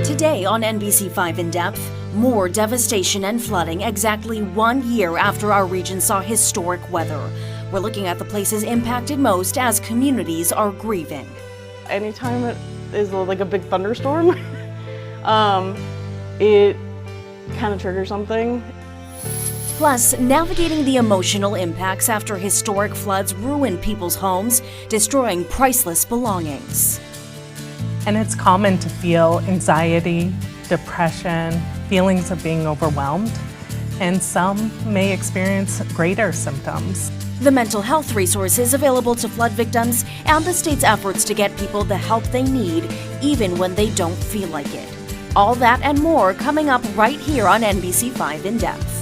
Today on NBC5 In Depth, more devastation and flooding exactly 1 year after our region saw historic weather. We're looking at the places impacted most as communities are grieving. Anytime it is like a big thunderstorm, it kind of triggers something. Plus, navigating the emotional impacts after historic floods ruin people's homes, destroying priceless belongings. And it's common to feel anxiety, depression, feelings of being overwhelmed, and some may experience greater symptoms. The mental health resources available to flood victims and the state's efforts to get people the help they need, even when they don't feel like it. All that and more coming up right here on NBC5 In Depth.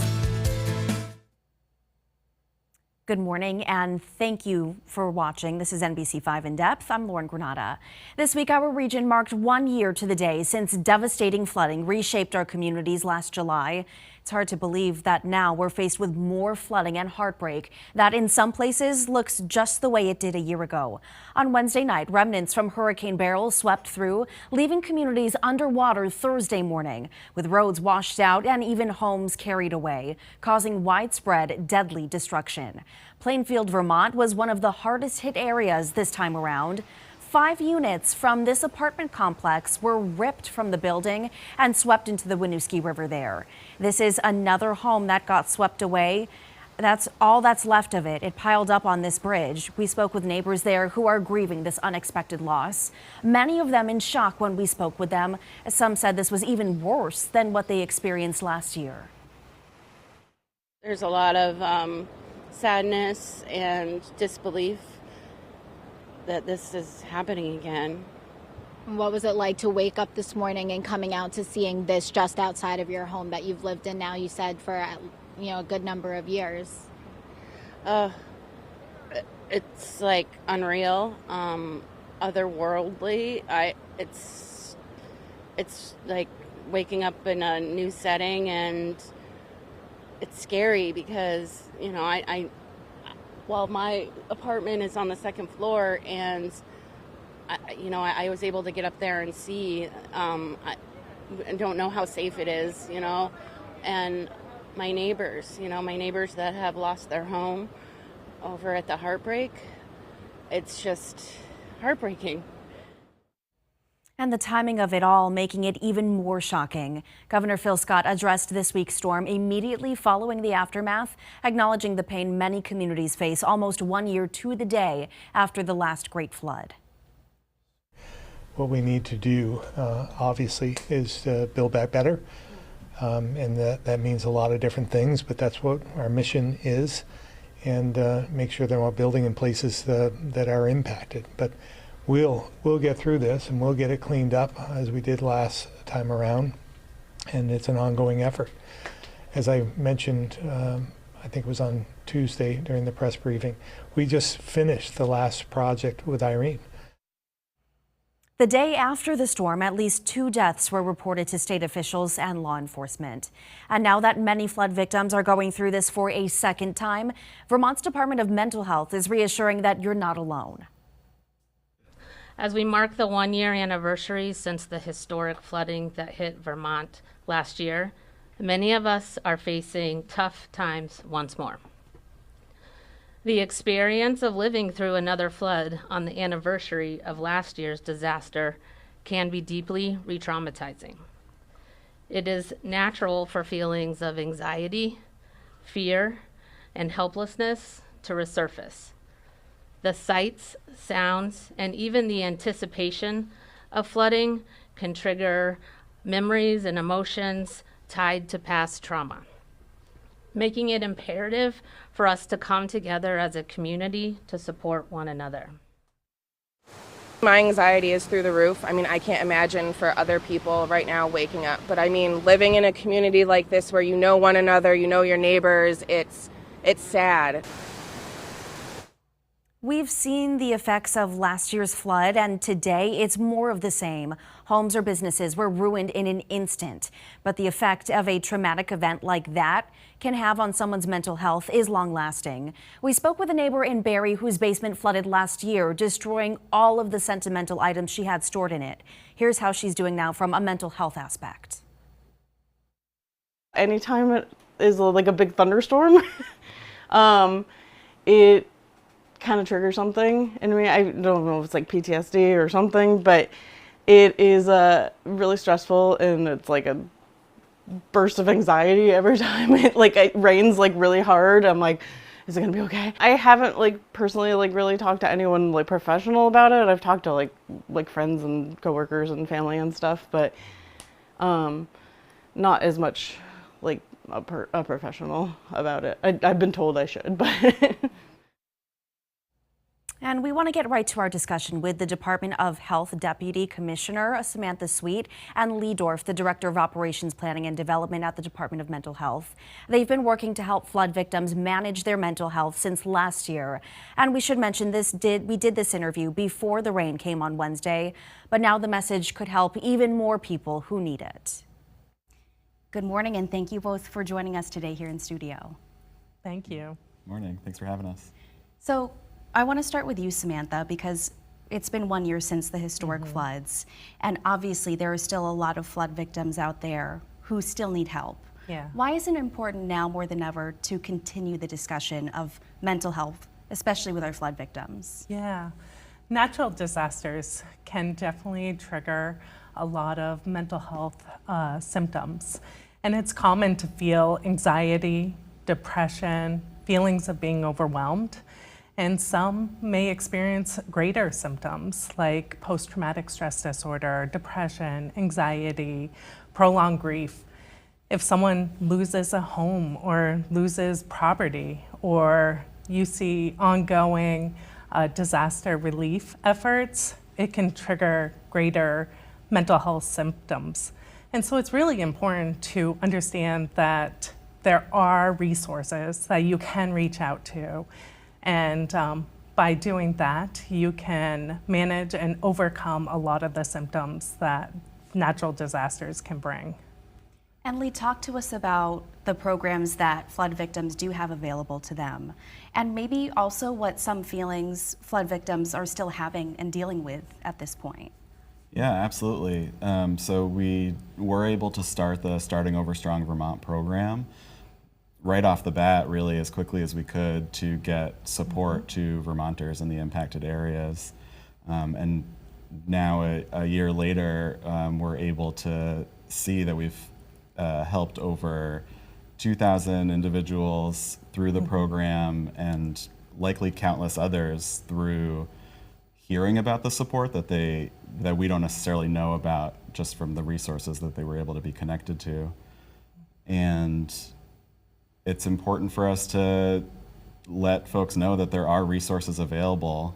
Good morning and thank you for watching. This is NBC5 In Depth. I'm Lauren Granada. This week, our region marked 1 year to the day since devastating flooding reshaped our communities last July. It's hard to believe that now we're faced with more flooding and heartbreak that in some places looks just the way it did a year ago. On Wednesday night, remnants from Hurricane Beryl swept through, leaving communities underwater Thursday morning, with roads washed out and even homes carried away, causing widespread deadly destruction. Plainfield, Vermont was one of the hardest hit areas this time around. 5 units from this apartment complex were ripped from the building and swept into the Winooski River there. This is another home that got swept away. That's all that's left of it. It piled up on this bridge. We spoke with neighbors there who are grieving this unexpected loss. Many of them in shock when we spoke with them. Some said this was even worse than what they experienced last year. There's a lot of sadness and disbelief that this is happening again. What was it like to wake up this morning and coming out to seeing this just outside of your home that you've lived in now, you said, for a good number of years? It's like unreal, otherworldly. It's like waking up in a new setting, and it's scary because well, my apartment is on the second floor, and I was able to get up there and see. I don't know how safe it is, and my neighbors that have lost their home over at the Heartbreak. It's just heartbreaking. And the timing of it all making it even more shocking. Governor Phil Scott addressed this week's storm immediately following the aftermath, acknowledging the pain many communities face almost 1 year to the day after the last great flood. What we need to do, obviously, is build back better. And that means a lot of different things, but that's what our mission is, and make sure that we're building in places that are impacted. But we'll get through this, and we'll get it cleaned up as we did last time around, and it's an ongoing effort. As I mentioned, I think it was on Tuesday during the press briefing, we just finished the last project with Irene. The day after the storm, at least 2 deaths were reported to state officials and law enforcement. And now that many flood victims are going through this for a second time, Vermont's Department of Mental Health is reassuring that you're not alone. As we mark the 1-year anniversary since the historic flooding that hit Vermont last year, many of us are facing tough times once more. The experience of living through another flood on the anniversary of last year's disaster can be deeply re-traumatizing. It is natural for feelings of anxiety, fear, and helplessness to resurface. The sights, sounds, and even the anticipation of flooding can trigger memories and emotions tied to past trauma, making it imperative for us to come together as a community to support one another. My anxiety is through the roof. I can't imagine for other people right now waking up. But living in a community like this where you know one another, you know your neighbors, it's sad. We've seen the effects of last year's flood, and today it's more of the same. Homes or businesses were ruined in an instant. But the effect of a traumatic event like that can have on someone's mental health is long-lasting. We spoke with a neighbor in Barrie whose basement flooded last year, destroying all of the sentimental items she had stored in it. Here's how she's doing now from a mental health aspect. Anytime it is like a big thunderstorm, it kind of triggers something in me. I don't know if it's like PTSD or something, but it is really stressful, and it's like a burst of anxiety every time it rains like really hard. I'm like, is it gonna be okay? I haven't personally really talked to anyone professional about it. I've talked to like friends and coworkers and family and stuff, but not as much like a professional about it. I've been told I should, but. And we want to get right to our discussion with the Department of Health Deputy Commissioner Samantha Sweet and Lee Dorf, the Director of Operations Planning and Development at the Department of Mental Health. They've been working to help flood victims manage their mental health since last year. And we should mention we did this interview before the rain came on Wednesday, but now the message could help even more people who need it. Good morning, and thank you both for joining us today here in studio. Thank you. Morning. Thanks for having us. So I want to start with you, Samantha, because it's been 1 year since the historic floods, and obviously there are still a lot of flood victims out there who still need help. Yeah. Why is it important now more than ever to continue the discussion of mental health, especially with our flood victims? Yeah. Natural disasters can definitely trigger a lot of mental health symptoms. And it's common to feel anxiety, depression, feelings of being overwhelmed. And some may experience greater symptoms like post-traumatic stress disorder, depression, anxiety, prolonged grief. If someone loses a home or loses property, or you see ongoing disaster relief efforts, it can trigger greater mental health symptoms. And so it's really important to understand that there are resources that you can reach out to. And by doing that, you can manage and overcome a lot of the symptoms that natural disasters can bring. And Lee, talk to us about the programs that flood victims do have available to them, and maybe also what some feelings flood victims are still having and dealing with at this point. Yeah, absolutely. So we were able to start the Starting Over Strong Vermont program right off the bat, really as quickly as we could, to get support to Vermonters in the impacted areas. And now a year later, we're able to see that we've helped over 2,000 individuals through the program, and likely countless others through hearing about the support that we don't necessarily know about just from the resources that they were able to be connected to. And it's important for us to let folks know that there are resources available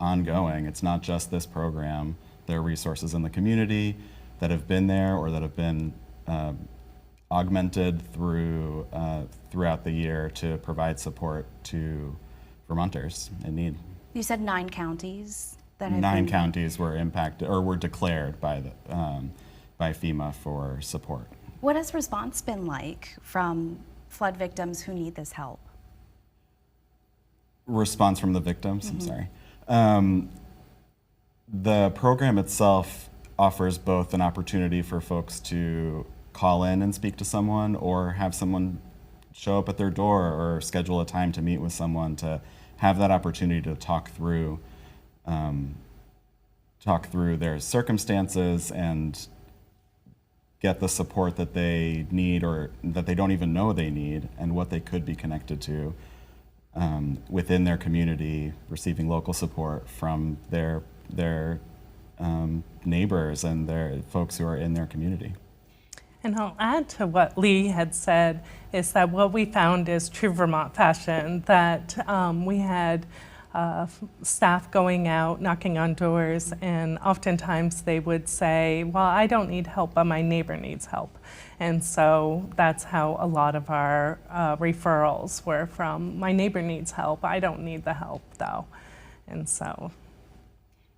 ongoing. It's not just this program. There are resources in the community that have been there or that have been augmented throughout the year to provide support to Vermonters in need. You said 9 counties that have 9 been... counties were impacted or were declared by FEMA for support. What has response been like from flood victims who need this help? Response from the victims, I'm sorry. The program itself offers both an opportunity for folks to call in and speak to someone, or have someone show up at their door, or schedule a time to meet with someone to have that opportunity to talk through their circumstances and get the support that they need or that they don't even know they need, and what they could be connected to within their community, receiving local support from their neighbors and their folks who are in their community. And I'll add to what Lee had said, is that what we found is true Vermont fashion, that we had staff going out, knocking on doors, and oftentimes they would say, well, I don't need help, but my neighbor needs help. And so that's how a lot of our referrals were from, my neighbor needs help, I don't need the help though. And so,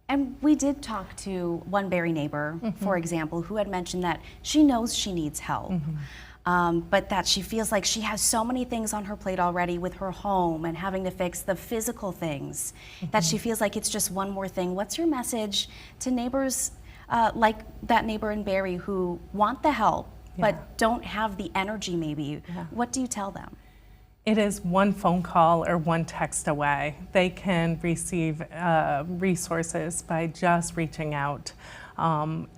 And we did talk to one Barry neighbor, for example, who had mentioned that she knows she needs help, but that she feels like she has so many things on her plate already with her home and having to fix the physical things that she feels like it's just one more thing. What's your message to neighbors like that neighbor in Barry who want the help but don't have the energy maybe? What do you tell them? it is one phone call or one text away. They can receive resources by just reaching out.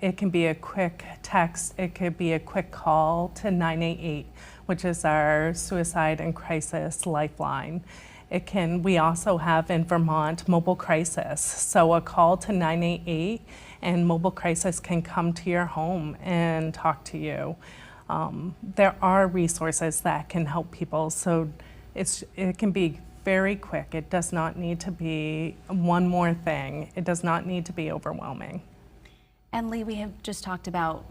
It can be a quick text, it could be a quick call to 988, which is our suicide and crisis lifeline. We also have in Vermont mobile crisis. So a call to 988 and mobile crisis can come to your home and talk to you. There are resources that can help people. So it can be very quick. It does not need to be one more thing. It does not need to be overwhelming. And Lee, we have just talked about,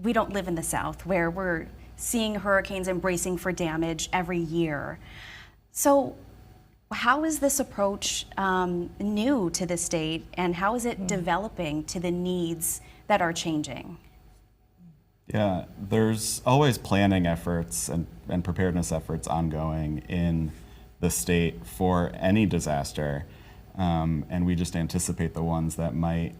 we don't live in the South where we're seeing hurricanes and bracing for damage every year. So how is this approach new to the state, and how is it developing to the needs that are changing? Yeah, there's always planning efforts and preparedness efforts ongoing in the state for any disaster, and we just anticipate the ones that might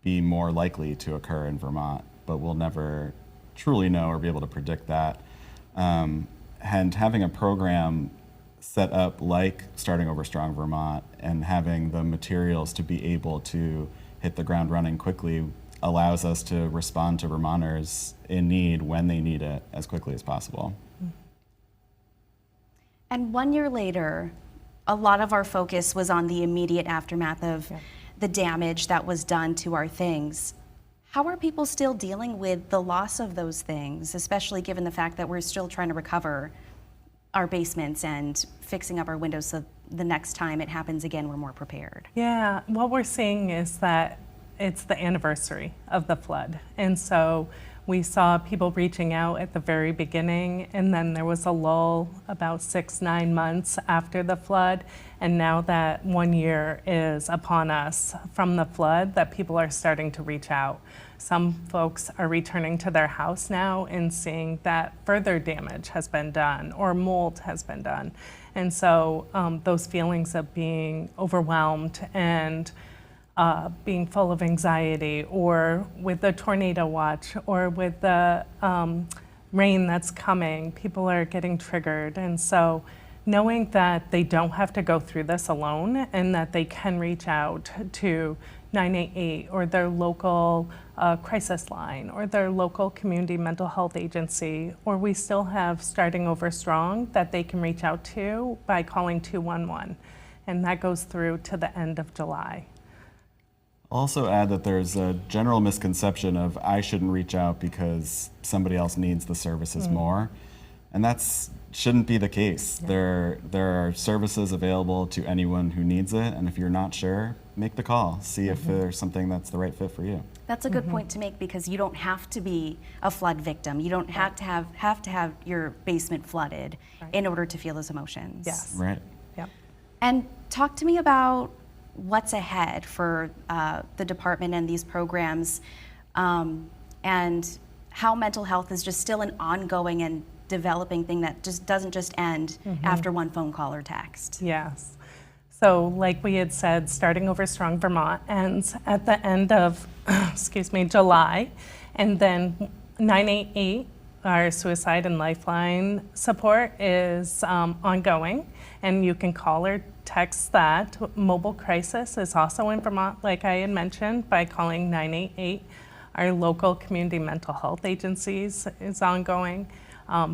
be more likely to occur in Vermont, but we'll never truly know or be able to predict that. And having a program set up like Starting Over Strong Vermont and having the materials to be able to hit the ground running quickly allows us to respond to Vermonters in need when they need it as quickly as possible. And 1 year later, a lot of our focus was on the immediate aftermath of the damage that was done to our things. How are people still dealing with the loss of those things, especially given the fact that we're still trying to recover our basements and fixing up our windows so the next time it happens again, we're more prepared? Yeah, what we're seeing is that it's the anniversary of the flood. And so we saw people reaching out at the very beginning, and then there was a lull about 6-9 months after the flood. And now that 1 year is upon us from the flood, that people are starting to reach out. Some folks are returning to their house now and seeing that further damage has been done or mold has been done. And so those feelings of being overwhelmed and being full of anxiety, or with the tornado watch, or with the rain that's coming, people are getting triggered. And so knowing that they don't have to go through this alone and that they can reach out to 988 or their local crisis line or their local community mental health agency, or we still have Starting Over Strong that they can reach out to by calling 211. And that goes through to the end of July. I'll also add that there's a general misconception of I shouldn't reach out because somebody else needs the services more. And that shouldn't be the case. There are services available to anyone who needs it, and if you're not sure, make the call. See if there's something that's the right fit for you. That's a good point to make, because you don't have to be a flood victim. You don't have to have your basement flooded in order to feel those emotions. Yes. Right. Yep. And talk to me about what's ahead for the department and these programs, and how mental health is just still an ongoing and developing thing that just doesn't just end after one phone call or text. Yes. So like we had said, Starting Over Strong Vermont ends at the end of, July. And then 988, our suicide and lifeline support, is ongoing. And you can call or text that. Mobile crisis is also in Vermont, like I had mentioned, by calling 988. Our local community mental health agencies is ongoing.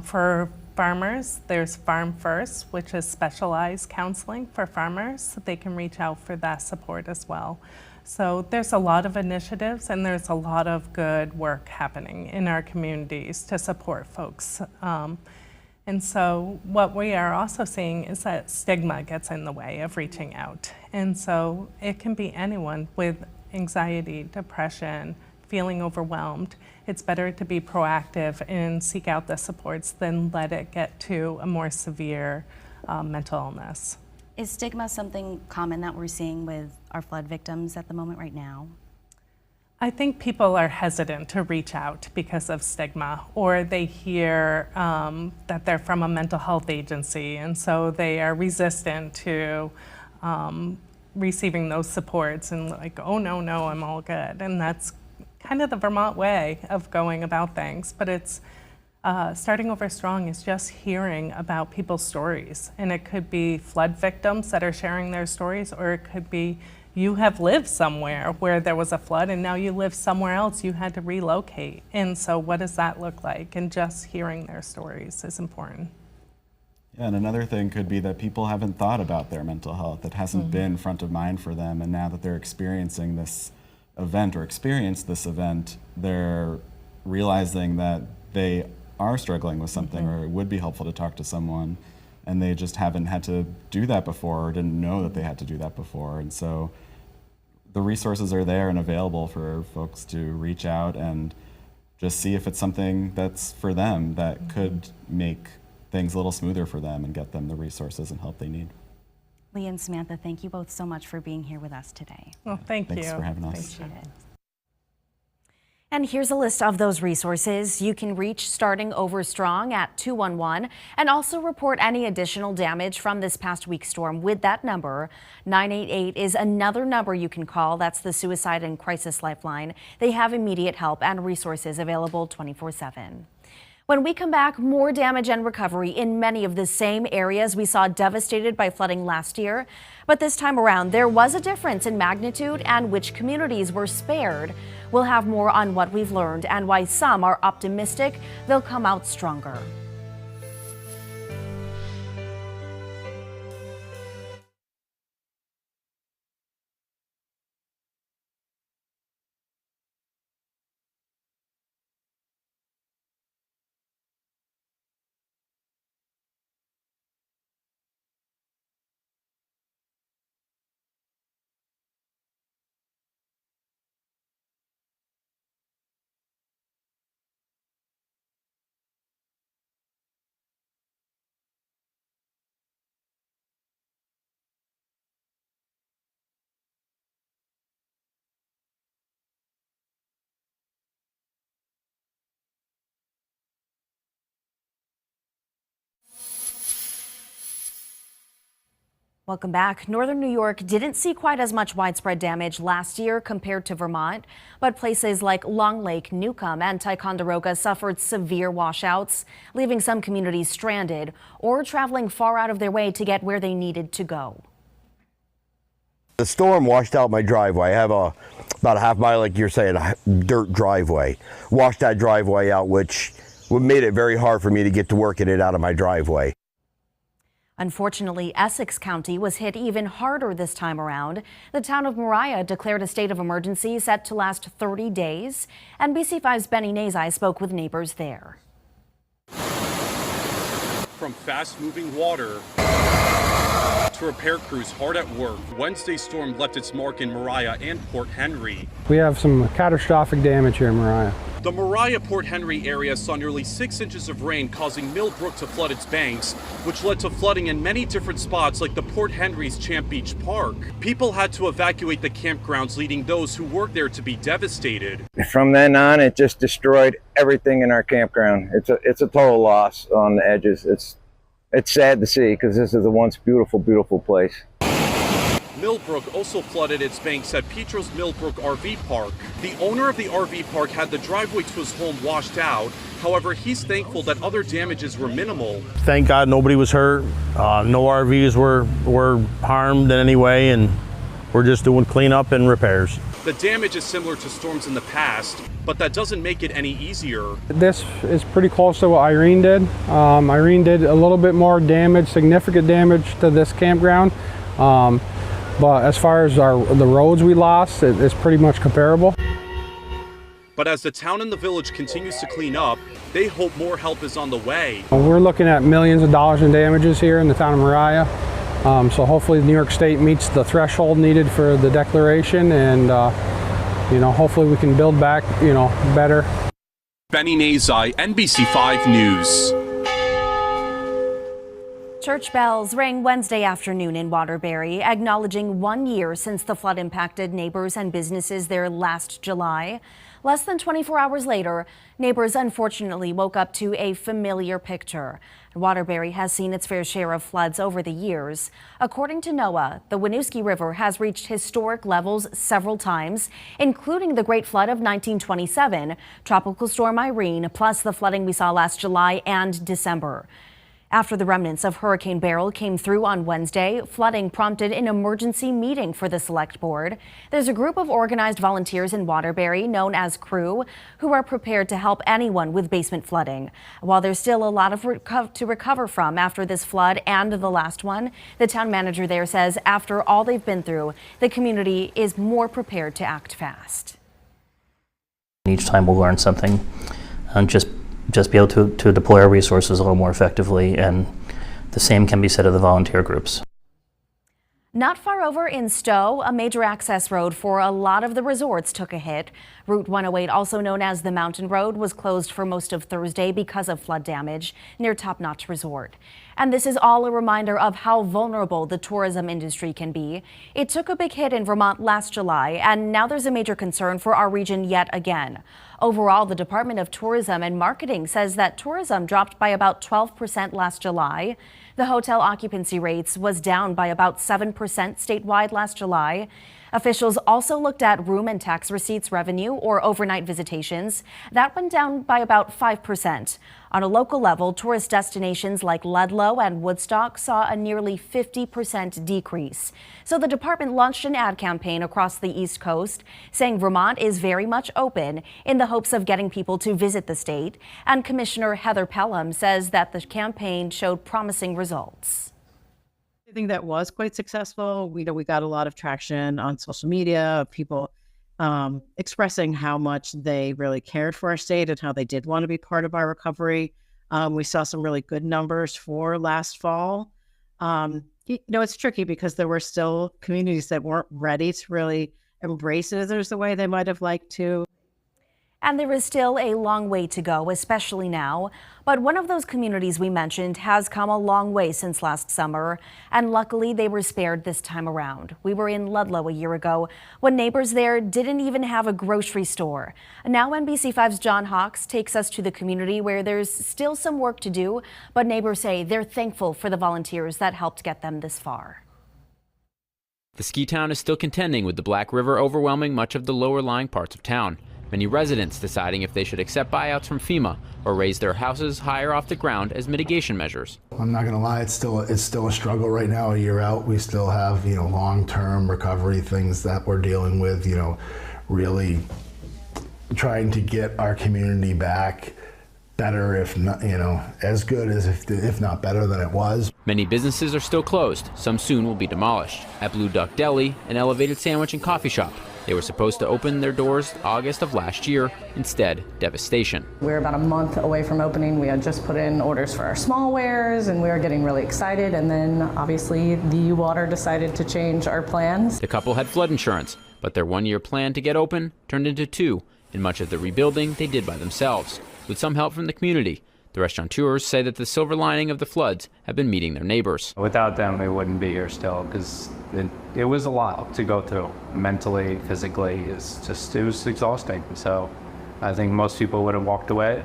For farmers, there's Farm First, which is specialized counseling for farmers. They can reach out for that support as well. So there's a lot of initiatives, and there's a lot of good work happening in our communities to support folks. And so what we are also seeing is that stigma gets in the way of reaching out. And so it can be anyone with anxiety, depression, feeling overwhelmed. It's better to be proactive and seek out the supports than let it get to a more severe mental illness. Is stigma something common that we're seeing with our flood victims at the moment right now? I think people are hesitant to reach out because of stigma, or they hear that they're from a mental health agency, and so they are resistant to receiving those supports and like, oh no, I'm all good. And that's kind of the Vermont way of going about things. But it's Starting Over Strong is just hearing about people's stories. And it could be flood victims that are sharing their stories, or it could be you have lived somewhere where there was a flood and now you live somewhere else, you had to relocate. And so what does that look like? And just hearing their stories is important. Yeah, and another thing could be that people haven't thought about their mental health. It hasn't been front of mind for them, and now that they're experiencing this event or experienced this event, they're realizing that they are struggling with something, or it would be helpful to talk to someone, and they just haven't had to do that before or didn't know that they had to do that before. And so the resources are there and available for folks to reach out and just see if it's something that's for them that could make things a little smoother for them and get them the resources and help they need. Lee and Samantha, thank you both so much for being here with us today. Well, thank you. Thanks for having us. Appreciate it. And here's a list of those resources. You can reach Starting Over Strong at 211 and also report any additional damage from this past week's storm with that number. 988 is another number you can call. That's the Suicide and Crisis Lifeline. They have immediate help and resources available 24/7. When we come back, more damage and recovery in many of the same areas we saw devastated by flooding last year. But this time around, there was a difference in magnitude and which communities were spared. We'll have more on what we've learned and why some are optimistic they'll come out stronger. Welcome back. Northern New York didn't see quite as much widespread damage last year compared to Vermont, but places like Long Lake, Newcomb, and Ticonderoga suffered severe washouts, leaving some communities stranded or traveling far out of their way to get where they needed to go. The storm washed out my driveway. I have about a half mile, like you're saying, a dirt driveway. Washed that driveway out, which made it very hard for me to get to work and it out of my driveway. Unfortunately, Essex County was hit even harder this time around. The town of Mariah declared a state of emergency set to last 30 days. NBC5's Benny Nazai spoke with neighbors there. From fast-moving water to repair crews hard at work, Wednesday's storm left its mark in Mariah and Port Henry. We have some catastrophic damage here in Mariah. The Mariah-Port Henry area saw nearly 6 inches of rain, causing Millbrook to flood its banks, which led to flooding in many different spots like the Port Henry's Champ Beach Park. People had to evacuate the campgrounds, leading those who worked there to be devastated. From then on, it just destroyed everything in our campground. It's a total loss on the edges. It's sad to see because this is a once beautiful, beautiful place. Millbrook also flooded its banks at Petros Millbrook RV Park. The owner of the RV park had the driveway to his home washed out. However, he's thankful that other damages were minimal. Thank God nobody was hurt. No RVs were harmed in any way, and we're just doing cleanup and repairs. The damage is similar to storms in the past, but that doesn't make it any easier. This is pretty close to what Irene did. Irene did a little bit more damage, significant damage to this campground. But as far as the roads we lost, it's pretty much comparable. But as the town and the village continues to clean up, they hope more help is on the way. We're looking at millions of dollars in damages here in the town of Mariah. So hopefully New York State meets the threshold needed for the declaration, and hopefully we can build back, better. Benny Nazai, NBC5 News. Church bells rang Wednesday afternoon in Waterbury, acknowledging 1 year since the flood impacted neighbors and businesses there last July. Less than 24 hours later, neighbors unfortunately woke up to a familiar picture. Waterbury has seen its fair share of floods over the years. According to NOAA, the Winooski River has reached historic levels several times, including the Great Flood of 1927, Tropical Storm Irene, plus the flooding we saw last July and December. After the remnants of Hurricane Beryl came through on Wednesday, flooding prompted an emergency meeting for the select board. There's a group of organized volunteers in Waterbury known as CREW who are prepared to help anyone with basement flooding. While there's still a lot to recover from after this flood and the last one, the town manager there says after all they've been through, the community is more prepared to act fast. Each time we'll learn something and just be able to deploy our resources a little more effectively, and the same can be said of the volunteer groups. Not far over in Stowe, a major access road for a lot of the resorts took a hit. Route 108, also known as the Mountain Road, was closed for most of Thursday because of flood damage near Top Notch Resort. And this is all a reminder of how vulnerable the tourism industry can be. It took a big hit in Vermont last July, and now there's a major concern for our region yet again. Overall, the Department of Tourism and Marketing says that tourism dropped by about 12% last July. The hotel occupancy rates was down by about 7% statewide last July. Officials also looked at room and tax receipts revenue, or overnight visitations. That went down by about 5%. On a local level, tourist destinations like Ludlow and Woodstock saw a nearly 50% decrease. So the department launched an ad campaign across the East Coast saying Vermont is very much open in the hopes of getting people to visit the state. And Commissioner Heather Pelham says that the campaign showed promising results. I think that was quite successful. We got a lot of traction on social media, people expressing how much they really cared for our state and how they did want to be part of our recovery. We saw some really good numbers for last fall. It's tricky because there were still communities that weren't ready to really embrace visitors the way they might have liked to. And there is still a long way to go, especially now. But one of those communities we mentioned has come a long way since last summer, and luckily they were spared this time around. We were in Ludlow a year ago when neighbors there didn't even have a grocery store. Now NBC5's John Hawks takes us to the community where there's still some work to do, but neighbors say they're thankful for the volunteers that helped get them this far. The ski town is still contending with the Black River overwhelming much of the lower lying parts of town. Many residents deciding if they should accept buyouts from FEMA or raise their houses higher off the ground as mitigation measures. I'm not going to lie, it's still a struggle right now. A year out, we still have long-term recovery things that we're dealing with. Really trying to get our community back better, if not as good as if not better than it was. Many businesses are still closed. Some soon will be demolished. At Blue Duck Deli, an elevated sandwich and coffee shop, they were supposed to open their doors August of last year. Instead, devastation. We're about a month away from opening. We had just put in orders for our small wares and we were getting really excited. And then obviously the water decided to change our plans. The couple had flood insurance, but their one-year plan to get open turned into 2, and much of the rebuilding they did by themselves, with some help from the community. The restaurateurs say that the silver lining of the floods have been meeting their neighbors. Without them, we wouldn't be here still, because it was a lot to go through mentally, physically. It was exhausting. So I think most people would have walked away,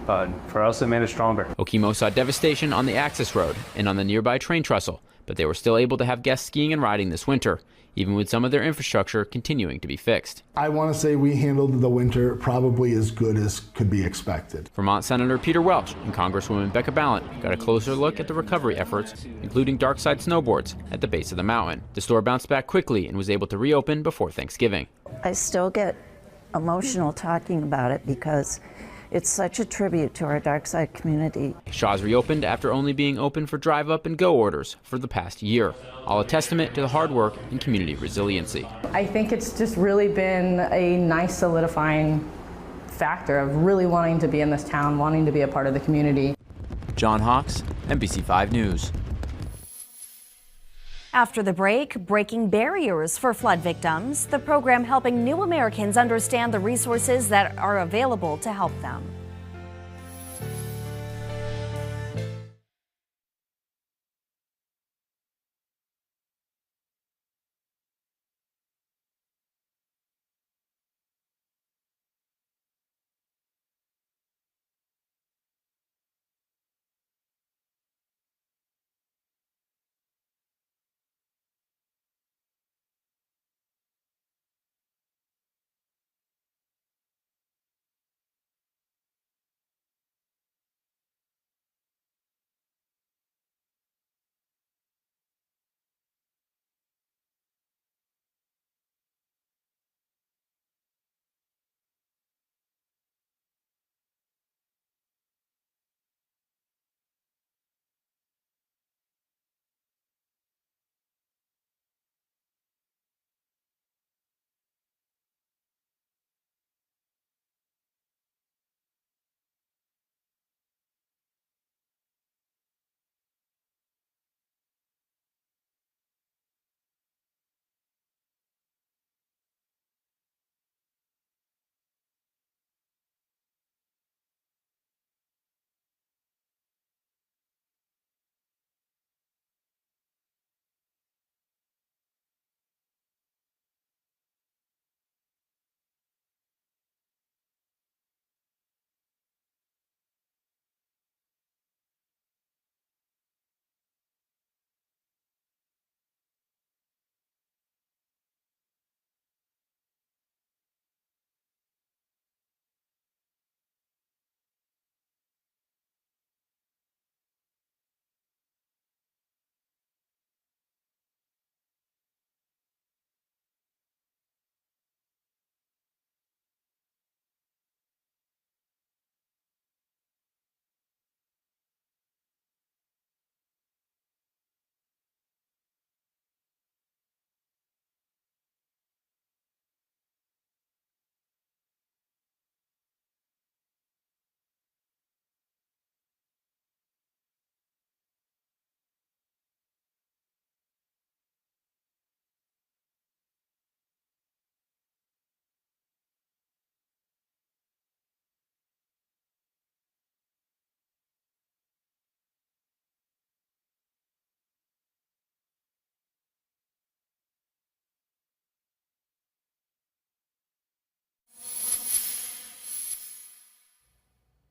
but for us, it made us stronger. Okemo saw devastation on the access road and on the nearby train trestle, but they were still able to have guests skiing and riding this winter, even with some of their infrastructure continuing to be fixed. I want to say we handled the winter probably as good as could be expected. Vermont Senator Peter Welch and Congresswoman Becca Balint got a closer look at the recovery efforts, including dark side snowboards at the base of the mountain. The store bounced back quickly and was able to reopen before Thanksgiving. I still get emotional talking about it because it's such a tribute to our dark side community. Shaw's reopened after only being open for drive up and go orders for the past year, all a testament to the hard work and community resiliency. I think it's just really been a nice solidifying factor of really wanting to be in this town, wanting to be a part of the community. John Hawks, NBC5 News. After the break, breaking barriers for flood victims, the program helping new Americans understand the resources that are available to help them.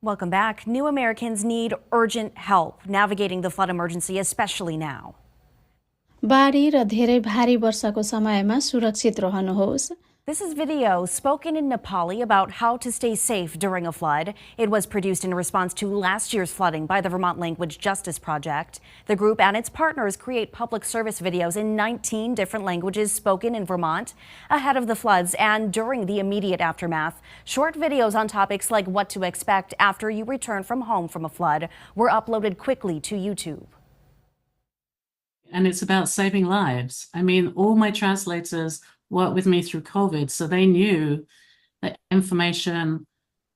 Welcome back. New Americans need urgent help navigating the flood emergency, especially now. बाढी र धेरै भारी वर्षाको समयमा सुरक्षित रहनुहोस्। This is video spoken in Nepali about how to stay safe during a flood. It was produced in response to last year's flooding by the Vermont Language Justice Project. The group and its partners create public service videos in 19 different languages spoken in Vermont ahead of the floods and during the immediate aftermath. Short videos on topics like what to expect after you return from home from a flood were uploaded quickly to YouTube. And it's about saving lives. I mean, all my translators worked with me through COVID, so they knew that information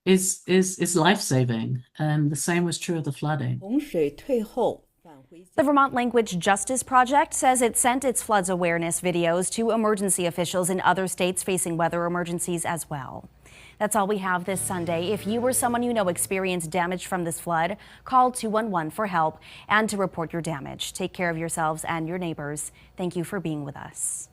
is life-saving, and the same was true of the flooding. The Vermont Language Justice Project says it sent its floods awareness videos to emergency officials in other states facing weather emergencies as well. That's all we have this Sunday. If you or someone you know experienced damage from this flood, call 211 for help and to report your damage. Take care of yourselves and your neighbors. Thank you for being with us.